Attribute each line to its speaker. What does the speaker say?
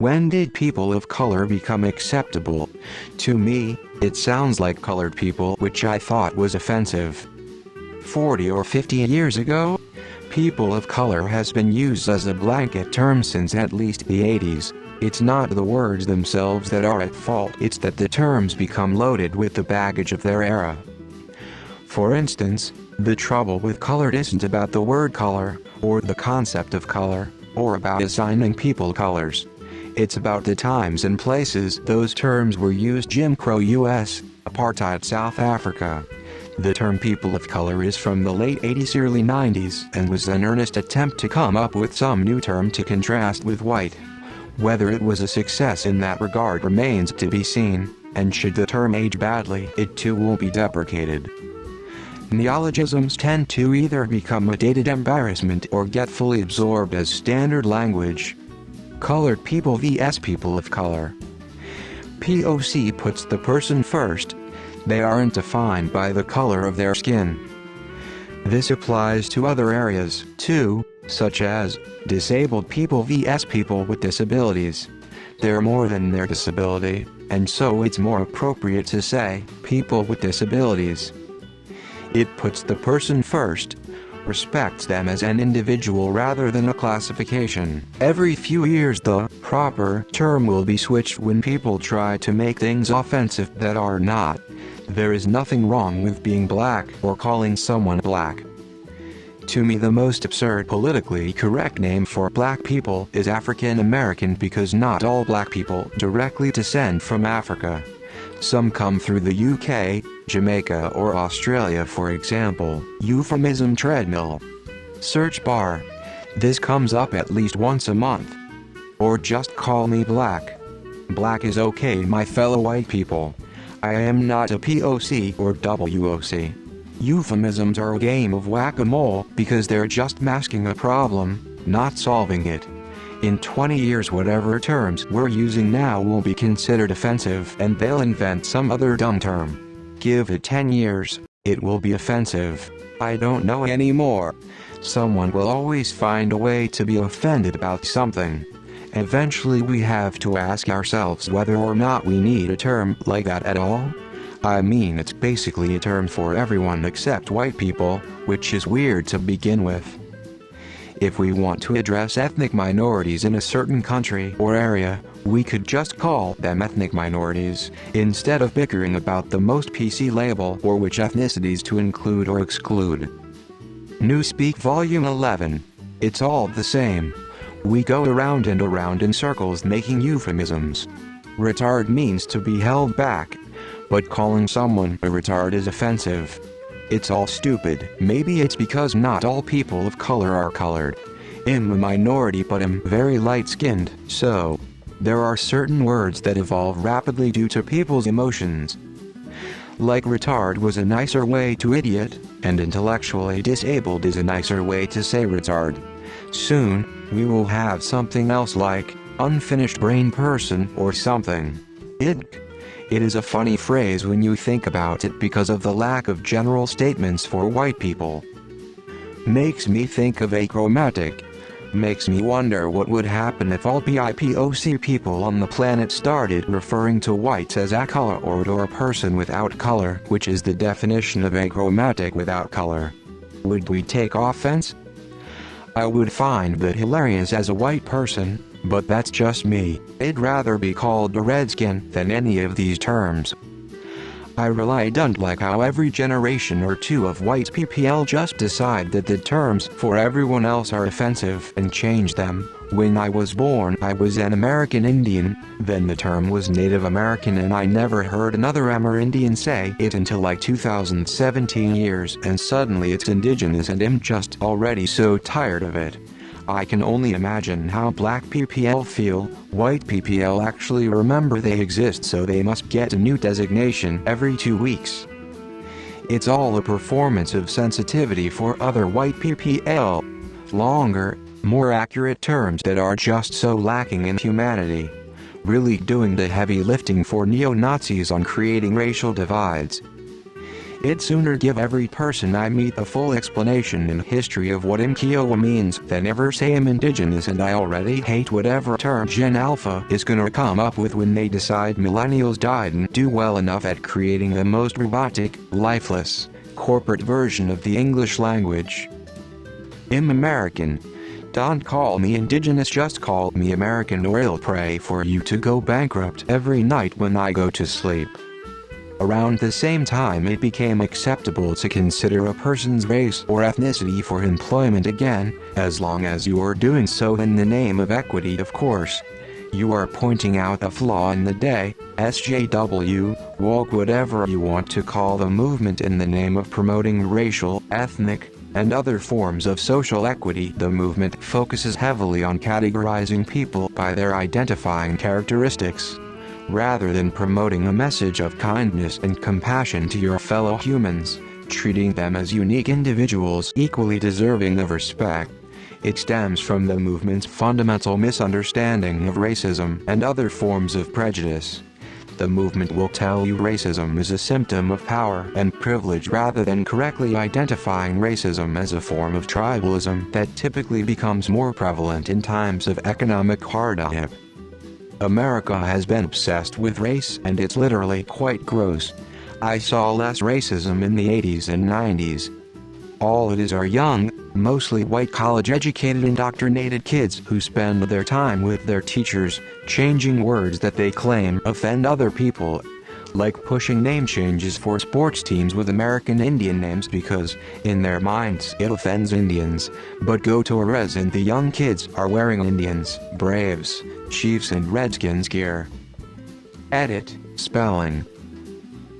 Speaker 1: When did people of color become acceptable? To me, it sounds like colored people, which I thought was offensive. 40 or 50 years ago, people of color has been used as a blanket term since at least the 80s. It's not the words themselves that are at fault, it's that the terms become loaded with the baggage of their era. For instance, the trouble with colored isn't about the word color, or the concept of color, or about assigning people colors. It's about the times and places those terms were used. Jim Crow US, apartheid South Africa. The term people of color is from the late 80s early 90s and was an earnest attempt to come up with some new term to contrast with white. Whether it was a success in that regard remains to be seen, and should the term age badly, it too will be deprecated. Neologisms tend to either become a dated embarrassment or get fully absorbed as standard language. Colored people vs. people of color. POC puts the person first. They aren't defined by the color of their skin. This applies to other areas, too, such as disabled people vs. people with disabilities. They're more than their disability, and so it's more appropriate to say, people with disabilities. It puts the person first, respects them as an individual rather than a classification. Every few years the proper term will be switched when people try to make things offensive that are not. There is nothing wrong with being black or calling someone black. To me, the most absurd politically correct name for black people is African American, because not all black people directly descend from Africa. Some come through the UK, Jamaica or Australia, for example. Euphemism treadmill. Search bar. This comes up at least once a month. Or just call me black. Black is okay, my fellow white people. I am not a POC or WOC. Euphemisms are a game of whack-a-mole because they're just masking a problem, not solving it. In 20 years whatever terms we're using now will be considered offensive and they'll invent some other dumb term. Give it 10 years, it will be offensive. I don't know anymore. Someone will always find a way to be offended about something. Eventually we have to ask ourselves whether or not we need a term like that at all. I mean, it's basically a term for everyone except white people, which is weird to begin with. If we want to address ethnic minorities in a certain country or area, we could just call them ethnic minorities, instead of bickering about the most PC label or which ethnicities to include or exclude. Newspeak Volume 11. It's all the same. We go around and around in circles making euphemisms. Retard means to be held back. But calling someone a retard is offensive. It's all stupid. Maybe it's because not all people of color are colored. I'm a minority but I'm very light-skinned, so there are certain words that evolve rapidly due to people's emotions. Like retard was a nicer way to idiot, and intellectually disabled is a nicer way to say retard. Soon, we will have something else like unfinished brain person or something. It is a funny phrase when you think about it because of the lack of general statements for white people. Makes me think of achromatic. Makes me wonder what would happen if all BIPOC people on the planet started referring to whites as acolored or a person without color, which is the definition of achromatic without color. Would we take offense? I would find that hilarious as a white person, but that's just me. I'd rather be called a redskin than any of these terms. I really don't like how every generation or two of white PPL just decide that the terms for everyone else are offensive and change them. When I was born I was an American Indian, then the term was Native American and I never heard another Amerindian say it until like 2017 years, and suddenly it's indigenous and I'm just already so tired of it. I can only imagine how black PPL feel. White PPL actually remember they exist, so they must get a new designation every 2 weeks. It's all a performance of sensitivity for other white PPL. Longer, more accurate terms that are just so lacking in humanity. Really doing the heavy lifting for neo-Nazis on creating racial divides. I'd sooner give every person I meet a full explanation and history of what Kiowa means than ever say I'm indigenous, and I already hate whatever term Gen Alpha is gonna come up with when they decide millennials didn't do well enough at creating the most robotic, lifeless, corporate version of the English language. I'm American. Don't call me indigenous, just call me American, or I'll pray for you to go bankrupt every night when I go to sleep. Around the same time it became acceptable to consider a person's race or ethnicity for employment again, as long as you are doing so in the name of equity, of course. You are pointing out a flaw in the day, SJW, woke, whatever you want to call the movement, in the name of promoting racial, ethnic, and other forms of social equity. The movement focuses heavily on categorizing people by their identifying characteristics, rather than promoting a message of kindness and compassion to your fellow humans, treating them as unique individuals equally deserving of respect. It stems from the movement's fundamental misunderstanding of racism and other forms of prejudice. The movement will tell you racism is a symptom of power and privilege, rather than correctly identifying racism as a form of tribalism that typically becomes more prevalent in times of economic hardship. America has been obsessed with race, and it's literally quite gross. I saw less racism in the 80s and 90s. All it is are young, mostly white, college-educated, indoctrinated kids who spend their time with their teachers, changing words that they claim offend other people, like pushing name changes for sports teams with American Indian names because, in their minds, it offends Indians. But go to a res and the young kids are wearing Indians, Braves, Chiefs and Redskins gear. Edit, spelling.